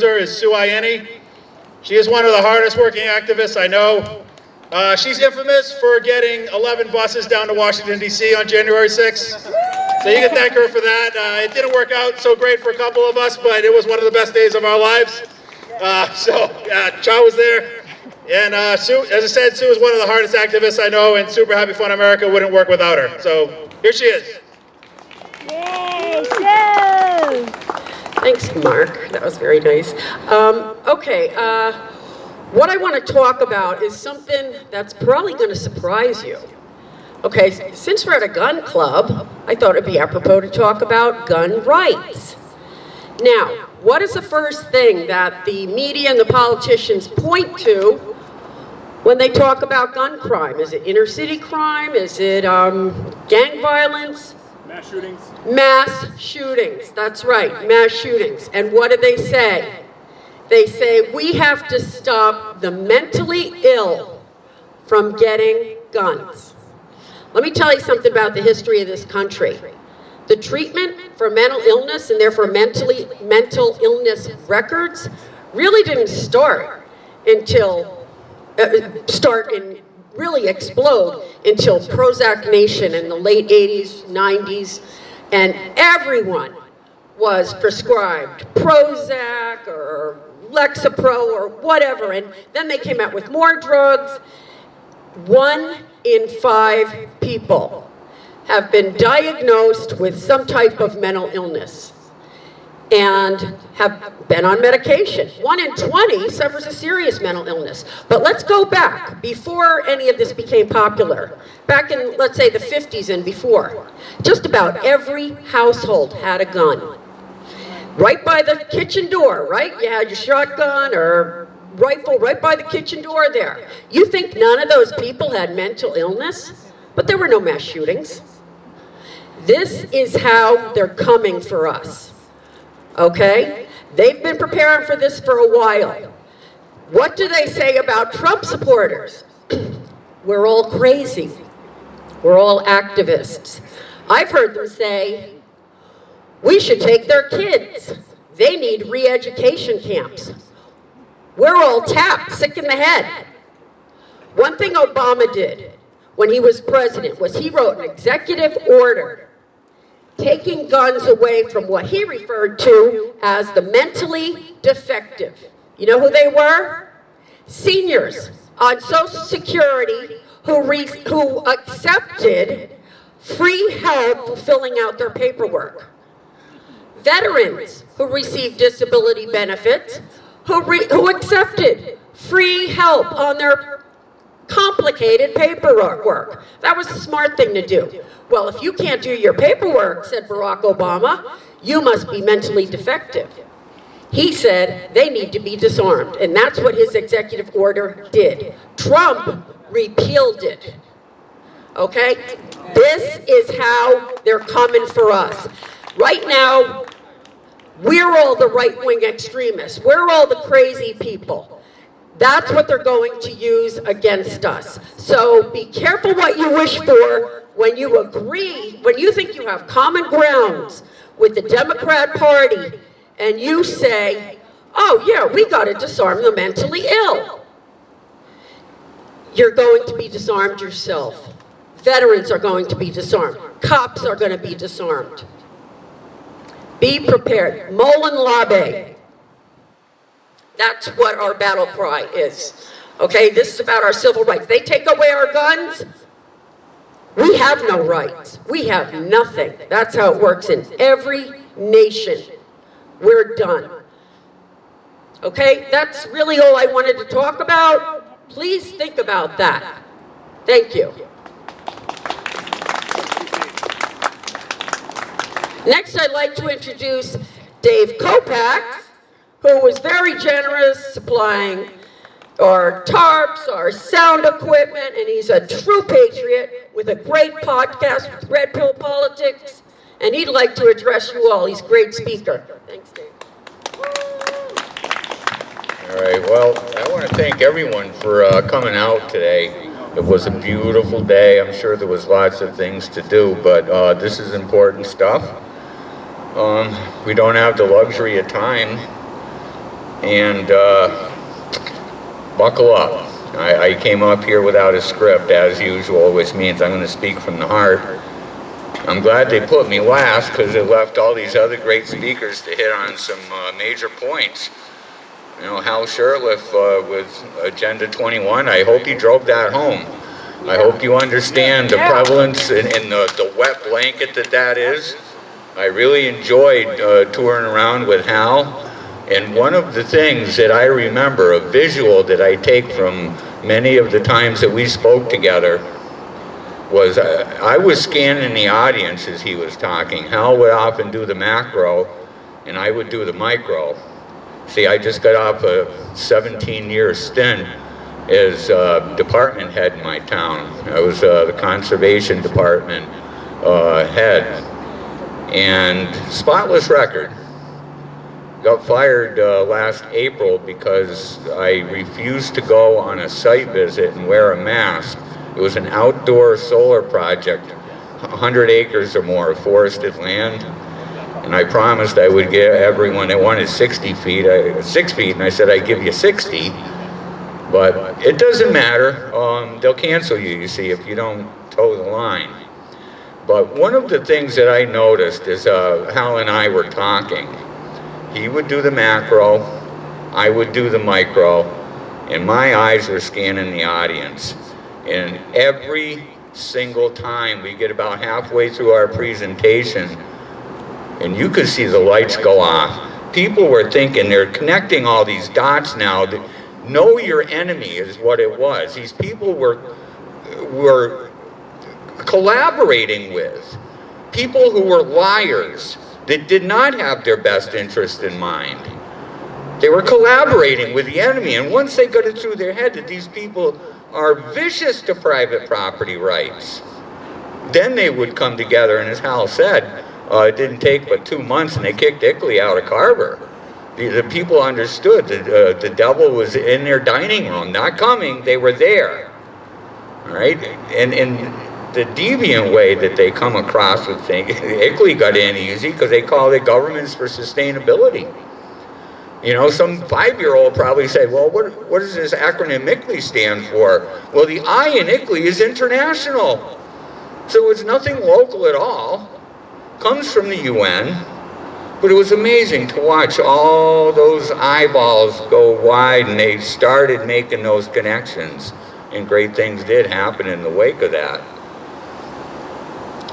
is Sue Ianni. She is one of the hardest working activists I know. She's infamous for getting 11 buses down to Washington, D.C. on January 6th. So you can thank her for that. It didn't work out so great for a couple of us, but it was one of the best days of our lives. Cha was there. And Sue, as I said, Sue is one of the hardest activists I know, and Super Happy Fun America wouldn't work without her. So here she is. Yay, Sue! Thanks, Mark. That was very nice. What I want to talk about is something that's probably going to surprise you. Okay, since we're at a gun club, I thought it'd be apropos to talk about gun rights. Now, what is the first thing that the media and the politicians point to when they talk about gun crime? Is it inner city crime? Is it gang violence? Mass shootings. Mass shootings, that's right, mass shootings. And what do they say? They say we have to stop the mentally ill from getting guns. Let me tell you something about the history of this country. The treatment for mental illness and therefore mental illness records really didn't start until, really explode until Prozac Nation in the late 80s, 90s, and everyone was prescribed Prozac or Lexapro or whatever, and then they came out with more drugs. 1 in 5 people have been diagnosed with some type of mental illness and have been on medication. 1 in 20 suffers a serious mental illness. But let's go back, before any of this became popular, back in, let's say, the 50s and before, just about every household had a gun. Right by the kitchen door, right? You had your shotgun or rifle right by the kitchen door there. You think none of those people had mental illness? But there were no mass shootings. This is how they're coming for us. Okay? They've been preparing for this for a while. What do they say about Trump supporters? We're all crazy. We're all activists. I've heard them say, we should take their kids. They need re-education camps. We're all tapped, sick in the head. One thing Obama did when he was president was he wrote an executive order taking guns away from what he referred to as the mentally defective. You know who they were? Seniors on Social Security who accepted free help filling out their paperwork. Veterans who received disability benefits who accepted free help on their complicated paperwork. That was a smart thing to do. Well, if you can't do your paperwork, said Barack Obama, you must be mentally defective. He said they need to be disarmed, and that's what his executive order did. Trump repealed it. Okay? This is how they're coming for us. Right now, we're all the right-wing extremists. We're all the crazy people. That's what they're going to use against us. So be careful what you wish for when you agree, when you think you have common grounds with the Democrat Party, and you say, oh yeah, we got to disarm the mentally ill. You're going to be disarmed yourself. Veterans are going to be disarmed. Cops are going to be disarmed. Be prepared. Molon Labe. That's what our battle cry is. Okay, this is about our civil rights. They take away our guns, we have no rights. We have nothing. That's how it works in every nation. We're done. Okay, that's really all I wanted to talk about. Please think about that. Thank you. Next, I'd like to introduce Dave Kopak, who was very generous supplying our tarps, our sound equipment, and he's a true patriot with a great podcast with Red Pill Politics, and he'd like to address you all. He's a great speaker. Thanks, Dave. All right, well, I want to thank everyone for coming out today. It was a beautiful day. I'm sure there was lots of things to do, but this is important stuff. We don't have the luxury of time and buckle up. I came up here without a script, as usual, which means I'm going to speak from the heart. I'm glad they put me last, because it left all these other great speakers to hit on some major points. You know, Hal Shurtleff with Agenda 21, I hope he drove that home. I hope you understand the prevalence and the wet blanket that is. I really enjoyed touring around with Hal. And one of the things that I remember, a visual that I take from many of the times that we spoke together, was I was scanning the audience as he was talking. Hal would often do the macro, and I would do the micro. See, I just got off a 17-year stint as department head in my town. I was the conservation department head. And spotless record. Got fired last April because I refused to go on a site visit and wear a mask. It was an outdoor solar project, 100 acres or more of forested land. And I promised I would give everyone that wanted 6 feet, and I said I'd give you 60. But it doesn't matter. They'll cancel you, you see, if you don't toe the line. But one of the things that I noticed is Hal and I were talking. He would do the macro, I would do the micro, and my eyes were scanning the audience. And every single time we get about halfway through our presentation, and you could see the lights go off. People were thinking, they're connecting all these dots now. Know your enemy is what it was. These people were collaborating with people who were liars that did not have their best interest in mind. They were collaborating with the enemy, and once they got it through their head that these people are vicious to private property rights, then they would come together, and as Hal said, it didn't take but 2 months and they kicked Ickley out of Carver. The people understood that the devil was in their dining room, not coming, they were there. All right? And the deviant way that they come across with things, Ickley got in easy because they call it governments for sustainability. You know, some 5-year-old probably say, well, what does this acronym Ickley stand for? Well, the I in Ickley is international. So it's nothing local at all. Comes from the UN. But it was amazing to watch all those eyeballs go wide, and they started making those connections. And great things did happen in the wake of that.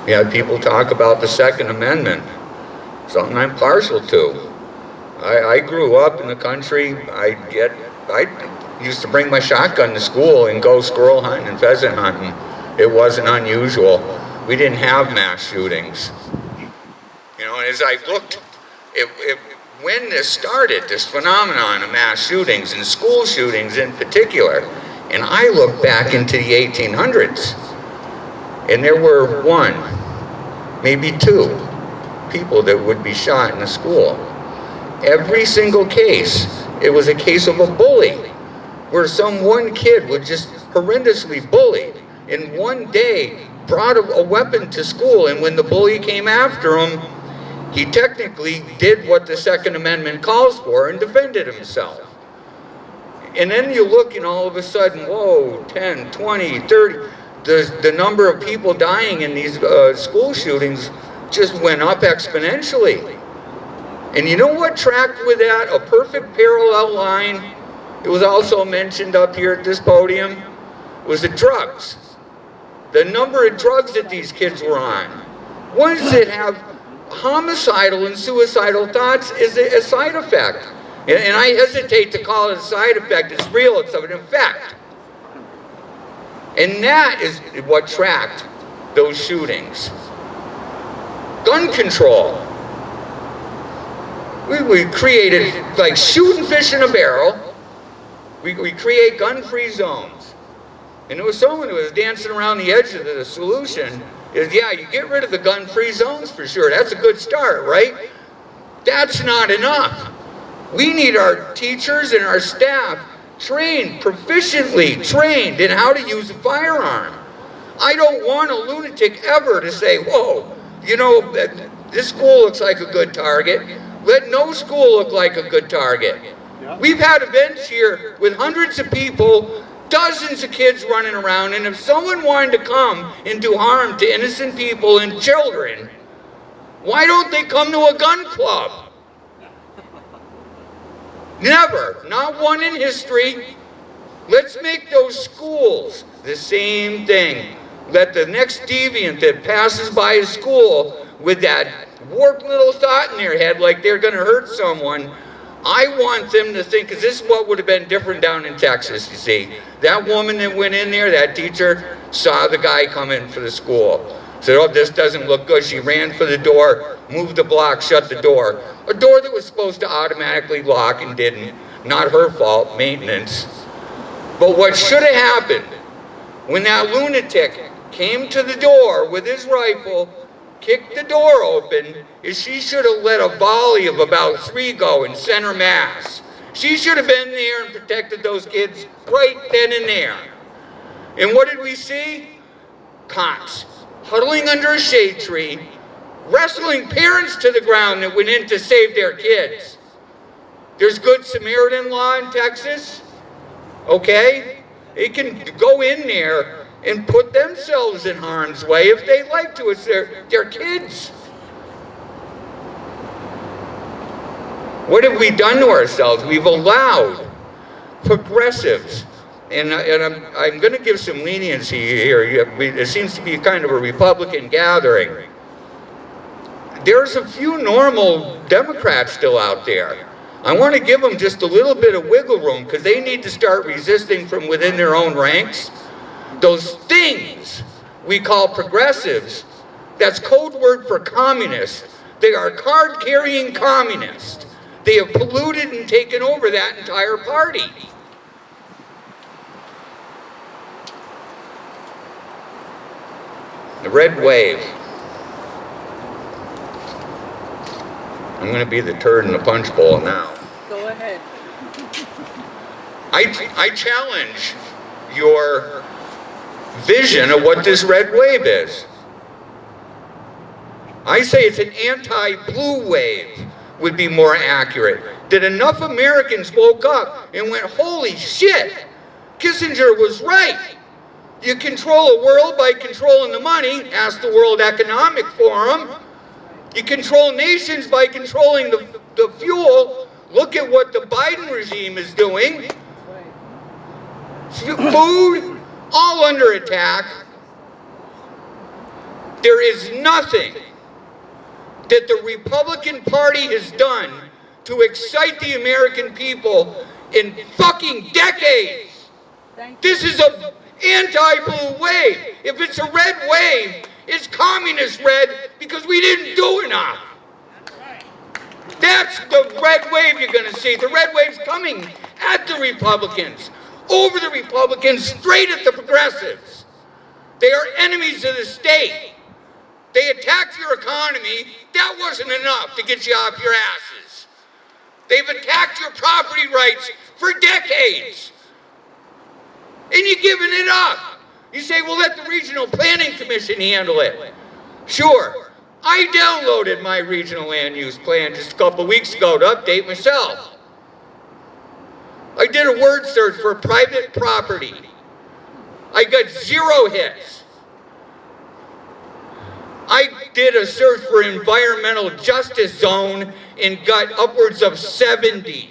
You had people talk about the Second Amendment, something I'm partial to. I grew up in the country. I used to bring my shotgun to school and go squirrel hunting and pheasant hunting. It wasn't unusual. We didn't have mass shootings. You know, as I looked, when this started, this phenomenon of mass shootings and school shootings in particular, and I looked back into the 1800s, and there were 1, maybe 2 people that would be shot in a school. Every single case, it was a case of a bully, where some one kid was just horrendously bullied, and one day brought a weapon to school, and when the bully came after him, he technically did what the Second Amendment calls for and defended himself. And then you look and all of a sudden, whoa, 10, 20, 30, the number of people dying in these school shootings just went up exponentially. And you know what tracked with that? A perfect parallel line. It was also mentioned up here at this podium, was the drugs. The number of drugs that these kids were on. Ones that have homicidal and suicidal thoughts is a side effect. And I hesitate to call it a side effect. It's real, it's an effect. And that is what tracked those shootings. Gun control. We created, like shooting fish in a barrel, we create gun-free zones. And there was someone who was dancing around the edge of the solution is, yeah, you get rid of the gun-free zones for sure. That's a good start, right? That's not enough. We need our teachers and our staff trained, proficiently trained in how to use a firearm. I don't want a lunatic ever to say, whoa, you know, this school looks like a good target. Let no school look like a good target. We've had events here with hundreds of people, dozens of kids running around, and if someone wanted to come and do harm to innocent people and children, why don't they come to a gun club? Never, not one in history. Let's make those schools the same thing. Let the next deviant that passes by a school with that warped little thought in their head like they're gonna hurt someone, I want them to think, because this is what would have been different down in Texas, you see. That woman that went in there, that teacher, saw the guy come in for the school. Said, oh, this doesn't look good. She ran for the door, moved the block, shut the door. A door that was supposed to automatically lock and didn't. Not her fault, maintenance. But what should have happened when that lunatic came to the door with his rifle, kicked the door open, is she should have let a volley of about 3 go and center mass. She should have been there and protected those kids right then and there. And what did we see? Cops huddling under a shade tree, wrestling parents to the ground that went in to save their kids. There's Good Samaritan law in Texas, okay? They can go in there and put themselves in harm's way if they like to. It's their kids. What have we done to ourselves? We've allowed progressives, and I'm going to give some leniency here. It seems to be kind of a Republican gathering. There's a few normal Democrats still out there. I want to give them just a little bit of wiggle room because they need to start resisting from within their own ranks. Those things we call progressives, that's code word for communists. They are card-carrying communists. They have polluted and taken over that entire party. The red wave. I'm going to be the turd in the punch bowl now. Go ahead. I challenge your vision of what this red wave is. I say it's an anti-blue wave would be more accurate. That enough Americans woke up and went, holy shit, Kissinger was right. You control a world by controlling the money, ask the World Economic Forum. You control nations by controlling the fuel. Look at what the Biden regime is doing. Food, all under attack. There is nothing that the Republican Party has done to excite the American people in fucking decades. This is an anti-blue wave. If it's a red wave, it's communist red because we didn't do enough. That's the red wave you're going to see. The red wave's coming at the Republicans, over the Republicans, straight at the progressives. They are enemies of the state. They attacked your economy. That wasn't enough to get you off your asses. They've attacked your property rights for decades. And you're giving it up. You say, well, let the Regional Planning Commission handle it. Sure. I downloaded my regional land use plan just a couple of weeks ago to update myself. I did a word search for private property. I got 0 hits. I did a search for environmental justice zone and got upwards of 70.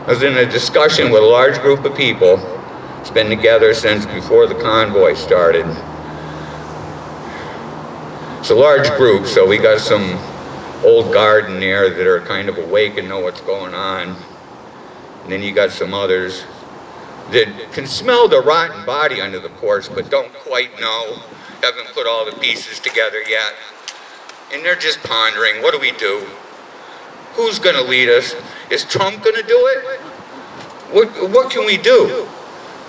I was in a discussion with a large group of people. It's been together since before the convoy started. It's a large group, so we got some old guard in there that are kind of awake and know what's going on. And then you got some others that can smell the rotten body under the porch, but don't quite know, haven't put all the pieces together yet. And they're just pondering, what do we do? Who's gonna lead us? Is Trump gonna do it? What can we do?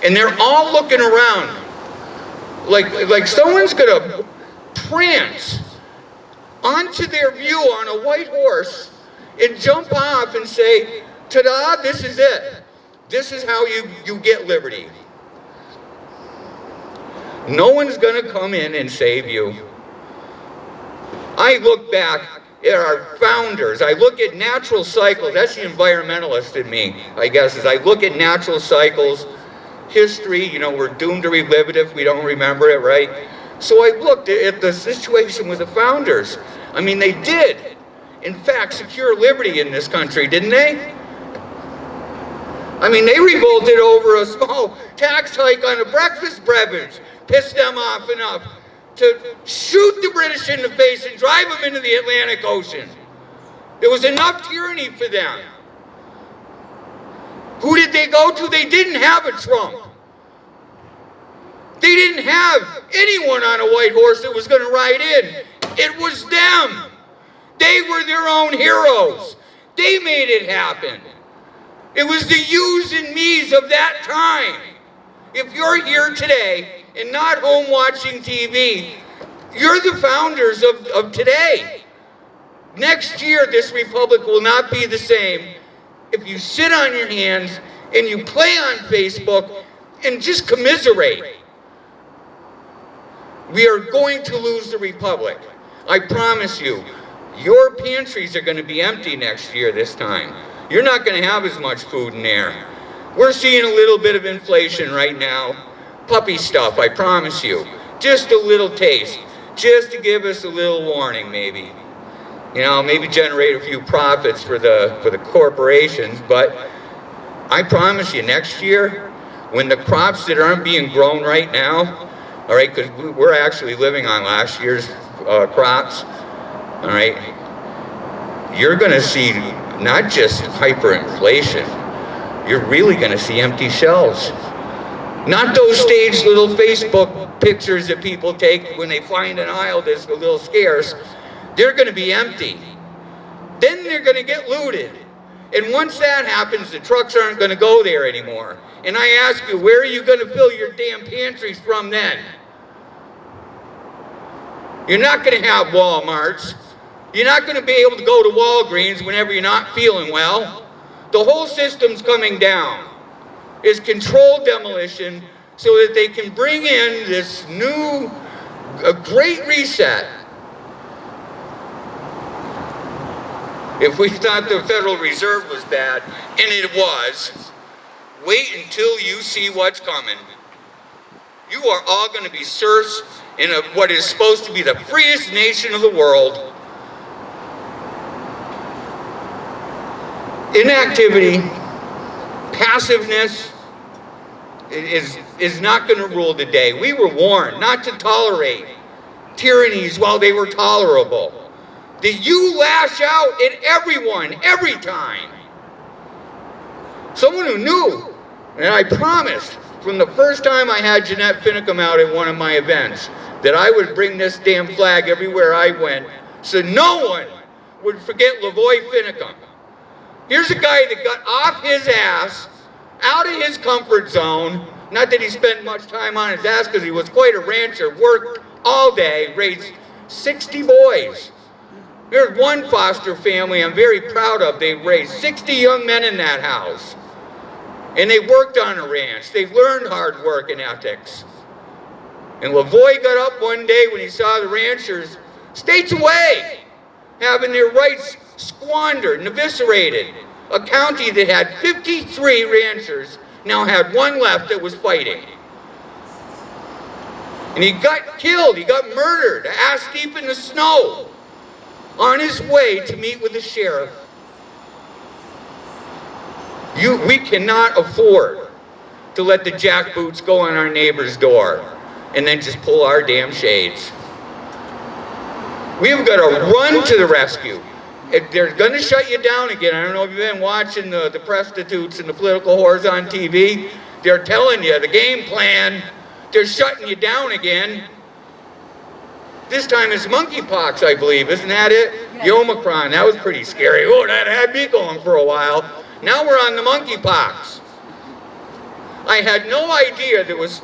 And they're all looking around like someone's gonna prance onto their view on a white horse and jump off and say, ta-da, this is it. This is how you get liberty. No one's gonna come in and save you. I look back at our founders, I look at natural cycles, that's the environmentalist in me, I guess, is I look at natural cycles, history, you know, we're doomed to relive it if we don't remember it, right? So I looked at the situation with the founders. I mean, they did, in fact, secure liberty in this country, didn't they? I mean, they revolted over a small tax hike on a breakfast beverage, pissed them off enough to shoot the British in the face and drive them into the Atlantic Ocean. There was enough tyranny for them. Who did they go to? They didn't have a Trump. They didn't have anyone on a white horse that was going to ride in. It was them. They were their own heroes. They made it happen. It was the yous and me's of that time. If you're here today and not home watching TV, you're the founders of today. Next year, this republic will not be the same if you sit on your hands and you play on Facebook and just commiserate. We are going to lose the republic. I promise you. Your pantries are going to be empty next year this time. You're not going to have as much food in there. We're seeing a little bit of inflation right now. Puppy stuff, I promise you. Just a little taste. Just to give us a little warning, maybe. You know, maybe generate a few profits for the corporations. But I promise you, next year, when the crops that aren't being grown right now, all right, because we're actually living on last year's crops, all right, you're going to see not just hyperinflation, you're really going to see empty shelves. Not those staged little Facebook pictures that people take when they find an aisle that's a little scarce. They're going to be empty. Then they're going to get looted. And once that happens, the trucks aren't going to go there anymore. And I ask you, where are you going to fill your damn pantries from then? You're not going to have Walmarts. You're not going to be able to go to Walgreens whenever you're not feeling well. The whole system's coming down. It's controlled demolition so that they can bring in this new, a great reset. If we thought the Federal Reserve was bad, and it was, wait until you see what's coming. You are all going to be serfs in what is supposed to be the freest nation of the world. Inactivity, passiveness is not going to rule the day. We were warned not to tolerate tyrannies while they were tolerable. That you lash out at everyone, every time. Someone who knew, and I promised from the first time I had Jeanette Finicum out at one of my events, that I would bring this damn flag everywhere I went, so no one would forget Lavoy Finicum. Here's a guy that got off his ass, out of his comfort zone, not that he spent much time on his ass because he was quite a rancher, worked all day, raised 60 boys. There's one foster family I'm very proud of. They raised 60 young men in that house. And they worked on a ranch. They learned hard work and ethics. And Lavoy got up one day when he saw the ranchers states away, having their rights squandered and eviscerated. A county that had 53 ranchers now had one left that was fighting. And he got killed, he got murdered, ass deep in the snow, on his way to meet with the sheriff. We cannot afford to let the jackboots go on our neighbor's door and then just pull our damn shades. We've got to run to the rescue. If they're going to shut you down again, I don't know if you've been watching the prostitutes and the political whores on TV. They're telling you the game plan. They're shutting you down again. This time it's monkeypox, I believe. Isn't that it? The Omicron. That was pretty scary. Oh, that had me going for a while. Now we're on the monkeypox. I had no idea there was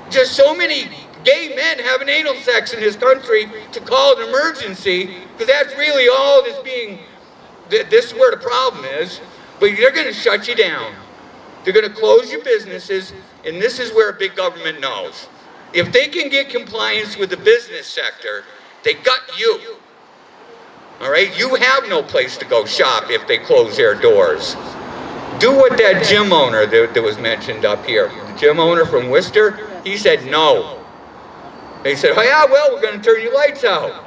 just so many gay men having anal sex in this country to call it an emergency, because that's really all this being, this is where the problem is. But they're going to shut you down. They're going to close your businesses, and this is where big government knows. If they can get compliance with the business sector, they got you. right? You have no place to go shop if they close their doors. Do what that gym owner that was mentioned up here, the gym owner from Worcester, he said no. They said, oh yeah, well, we're going to turn your lights out.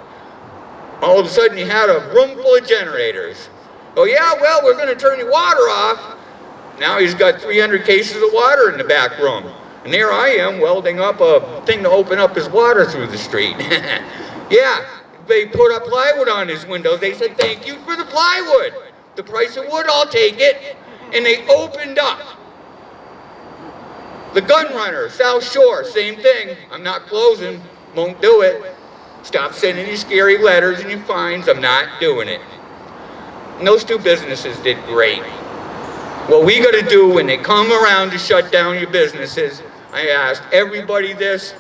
All of a sudden you had a room full of generators. Oh yeah, well, we're going to turn your water off. Now he's got 300 cases of water in the back room. And there I am welding up a thing to open up his water through the street. Yeah, they put up plywood on his windows. They said, thank you for the plywood. The price of wood, I'll take it. And they opened up. The gun runner, South Shore, same thing. I'm not closing, won't do it. Stop sending you scary letters and your fines, I'm not doing it. And those two businesses did great. What we got to do when they come around to shut down your businesses, I asked everybody this,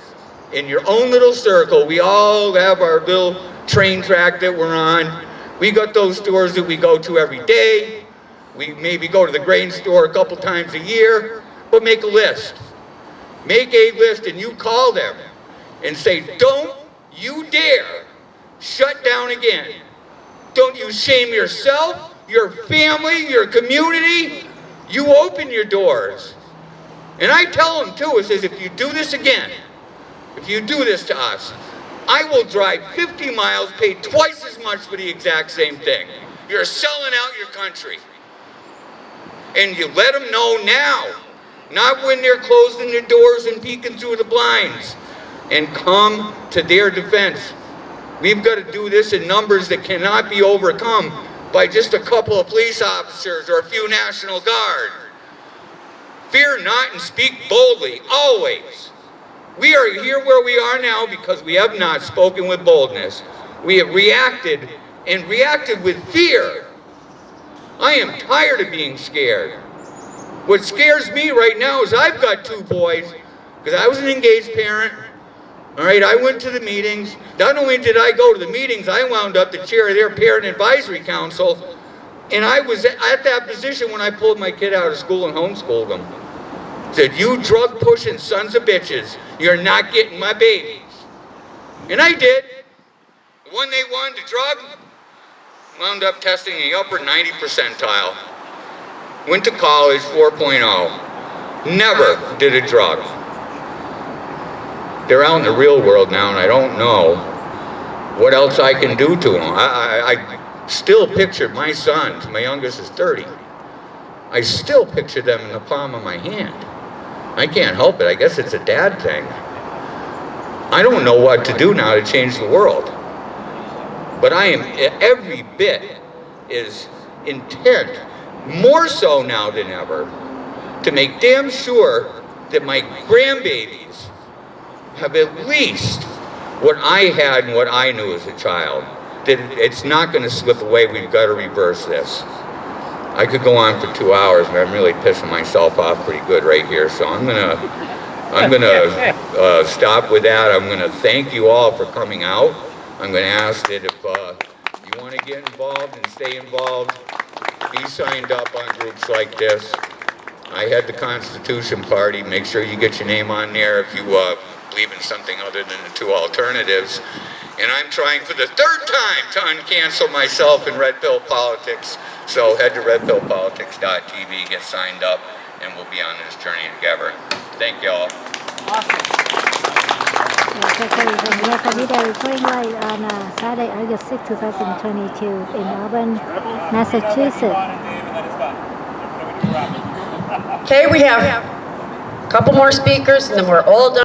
in your own little circle, we all have our little train track that we're on. We got those stores that we go to every day. We maybe go to the grain store a couple times a year, but make a list. Make a list and you call them and say, don't you dare shut down again. Don't you shame yourself, your family, your community. You open your doors. And I tell them too, it says, if you do this again, if you do this to us, I will drive 50 miles, pay twice as much for the exact same thing. You're selling out your country. And you let them know now, not when they're closing their doors and peeking through the blinds. And come to their defense. We've got to do this in numbers that cannot be overcome by just a couple of police officers or a few National Guard. Fear not and speak boldly, always. We are here where we are now because we have not spoken with boldness. We have reacted and reacted with fear. I am tired of being scared. What scares me right now is I've got two boys, because I was an engaged parent. All right, I went to the meetings. Not only did I go to the meetings, I wound up the chair of their parent advisory council. And I was at that position when I pulled my kid out of school and homeschooled them. Said, you drug pushing sons of bitches, you're not getting my babies. And I did. When they wanted to drug, wound up testing the upper 90 percentile. Went to college 4.0. Never did a drug. They're out in the real world now, and I don't know what else I can do to them. I still picture my sons, my youngest is 30. I still picture them in the palm of my hand. I can't help it. I guess it's a dad thing. I don't know what to do now to change the world. But I am every bit is intent, more so now than ever, to make damn sure that my grandbabies have at least what I had and what I knew as a child. That it's not going to slip away. We've got to reverse this. I could go on for 2 hours, but I'm really pissing myself off pretty good right here. So I'm gonna stop with that. I'm gonna thank you all for coming out. I'm gonna ask that if you want to get involved and stay involved, be signed up on groups like this. I had the Constitution Party. Make sure you get your name on there if you believe in something other than the two alternatives. And I'm trying for the third time to uncancel myself in Red Pill Politics. So head to redpillpolitics.tv, get signed up, and we'll be on this journey together. Thank you all. Saturday, August 6, 2022 in Auburn, Massachusetts. Okay, we have a couple more speakers and then we're all done.